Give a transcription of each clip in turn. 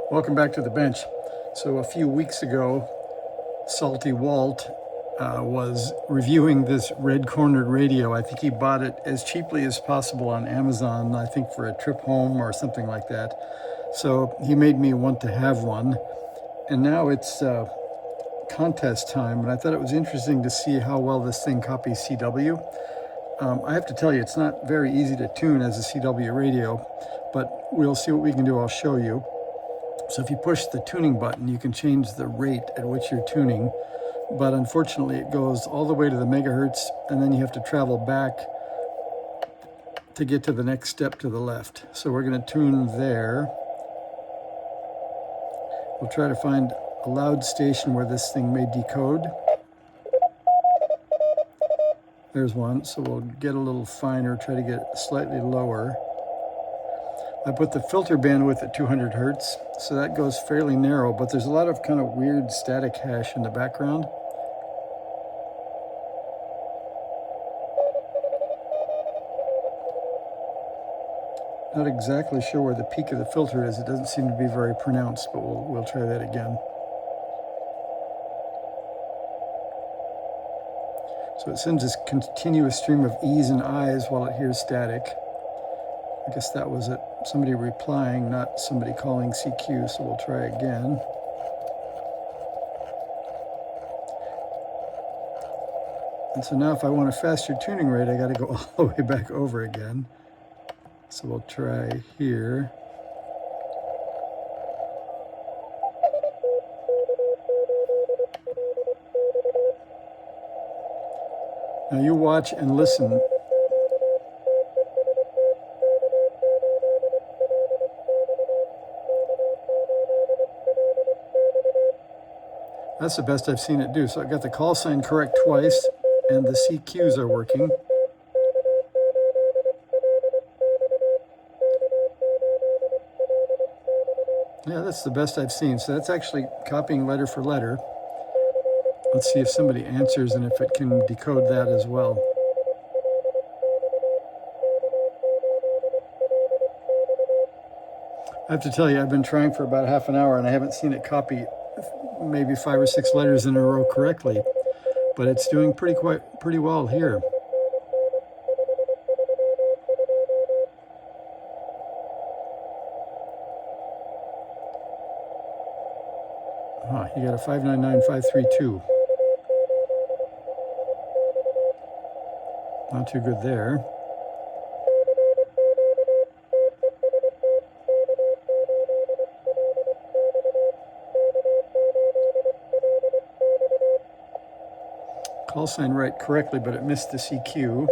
Welcome back to the bench. So a few weeks ago, Salty Walt was reviewing this red-cornered radio. I think he bought it as cheaply as possible on Amazon, I think for a trip home or something like that. So he made me want to have one. And now it's contest time, and I thought it was interesting to see how well this thing copies CW. I have to tell you, it's not very easy to tune as a CW radio, but we'll see what we can do. I'll show you. So if you push the tuning button, you can change the rate at which you're tuning. But unfortunately, it goes all the way to the megahertz, and then you have to travel back to get to the next step to the left. So we're going to tune there. We'll try to find a loud station where this thing may decode. There's one, so we'll get a little finer, try to get it slightly lower. I put the filter bandwidth at 200 hertz, so that goes fairly narrow, but there's a lot of kind of weird static hash in the background. Not exactly sure where the peak of the filter is. It doesn't seem to be very pronounced, but we'll try that again. So it sends this continuous stream of E's and I's while it hears static. I guess that was it. Somebody replying, not somebody calling CQ, so we'll try again. And so now if I want a faster tuning rate, I got to go all the way back over again. So we'll try here. Now you watch and listen. That's the best I've seen it do. So I got the call sign correct twice, and the CQs are working. Yeah, that's the best I've seen. So that's actually copying letter for letter. Let's see if somebody answers and if it can decode that as well. I have to tell you, I've been trying for about half an hour and I haven't seen it copy maybe 5 or 6 letters in a row correctly, but it's doing pretty well here. You got a 599532. Not too good there. Call sign right correctly, but it missed the CQ.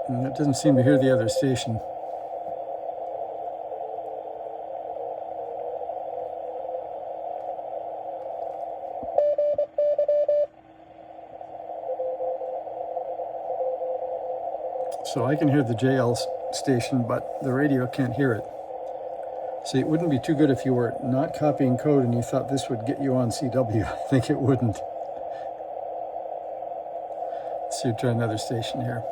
And it doesn't seem to hear the other station. So I can hear the JL station, but the radio can't hear it. See, it wouldn't be too good if you were not copying code and you thought this would get you on CW. I think it wouldn't. Let's see, try another station here.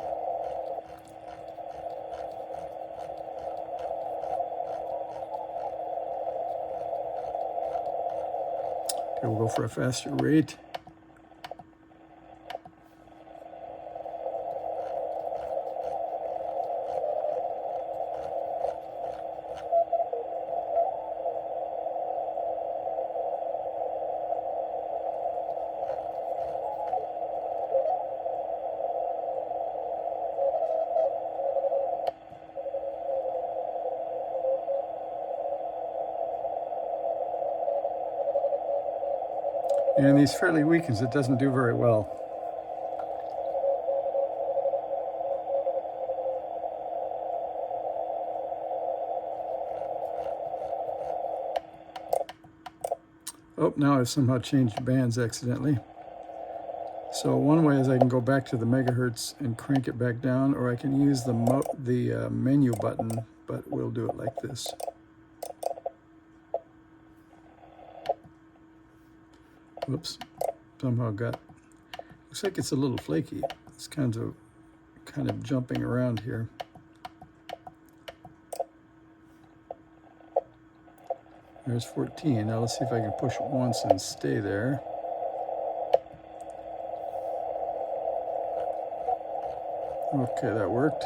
Okay, we'll go for a faster rate. And these fairly weakens, it doesn't do very well. Oh, now I've somehow changed bands accidentally. So one way is I can go back to the megahertz and crank it back down, or I can use the menu button, but we'll do it like this. Whoops, somehow looks like it's a little flaky. It's kind of jumping around here. There's 14. Now let's see if I can push it once and stay there. Okay, that worked.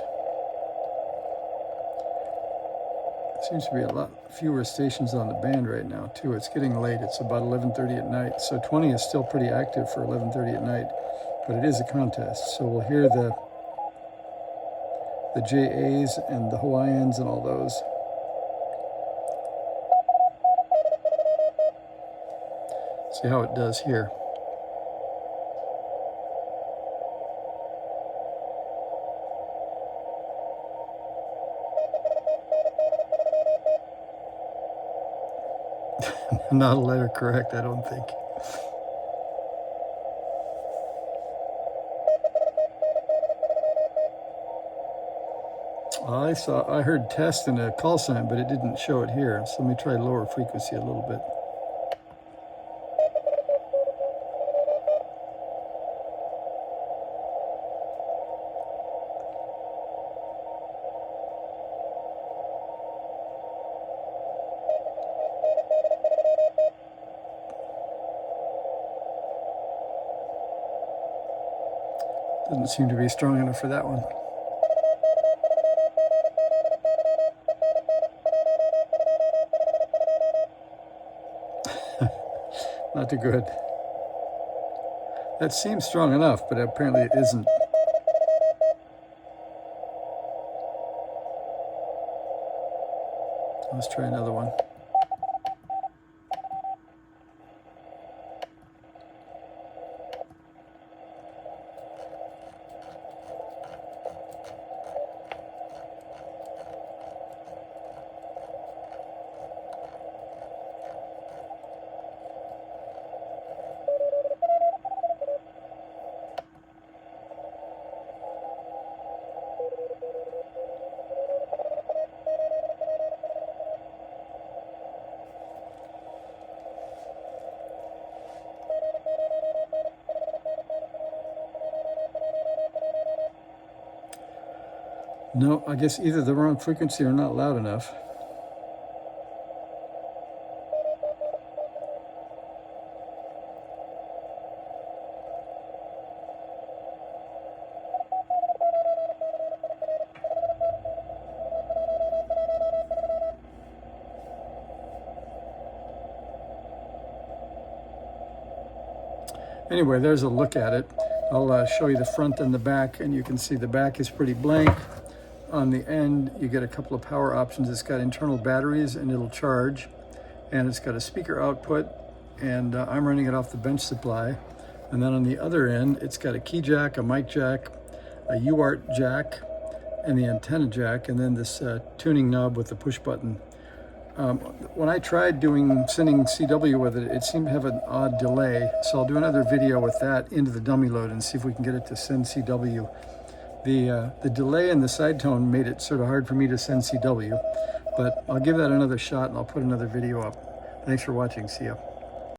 Seems to be a lot fewer stations on the band right now too. It's getting late. It's about 11:30 at night. So 20 is still pretty active for 11:30 at night, but it is a contest. So we'll hear the JAs and the Hawaiians and all those. See how it does here. Not a letter correct, I don't think. I heard test and a call sign, but it didn't show it here. So let me try lower frequency a little bit. Doesn't seem to be strong enough for that one. Not too good. That seems strong enough, but apparently it isn't. Let's try another one. No, I guess either the wrong frequency or not loud enough. Anyway, there's a look at it. I'll show you the front and the back, and you can see the back is pretty blank. On the end, you get a couple of power options. It's got internal batteries and it'll charge, and it's got a speaker output, and I'm running it off the bench supply. And then on the other end, it's got a key jack, a mic jack, a UART jack, and the antenna jack, and then this tuning knob with the push button. When I tried sending CW with it, it seemed to have an odd delay. So I'll do another video with that into the dummy load and see if we can get it to send CW. The delay in the side tone made it sort of hard for me to send CW, but I'll give that another shot and I'll put another video up. Thanks for watching. See ya.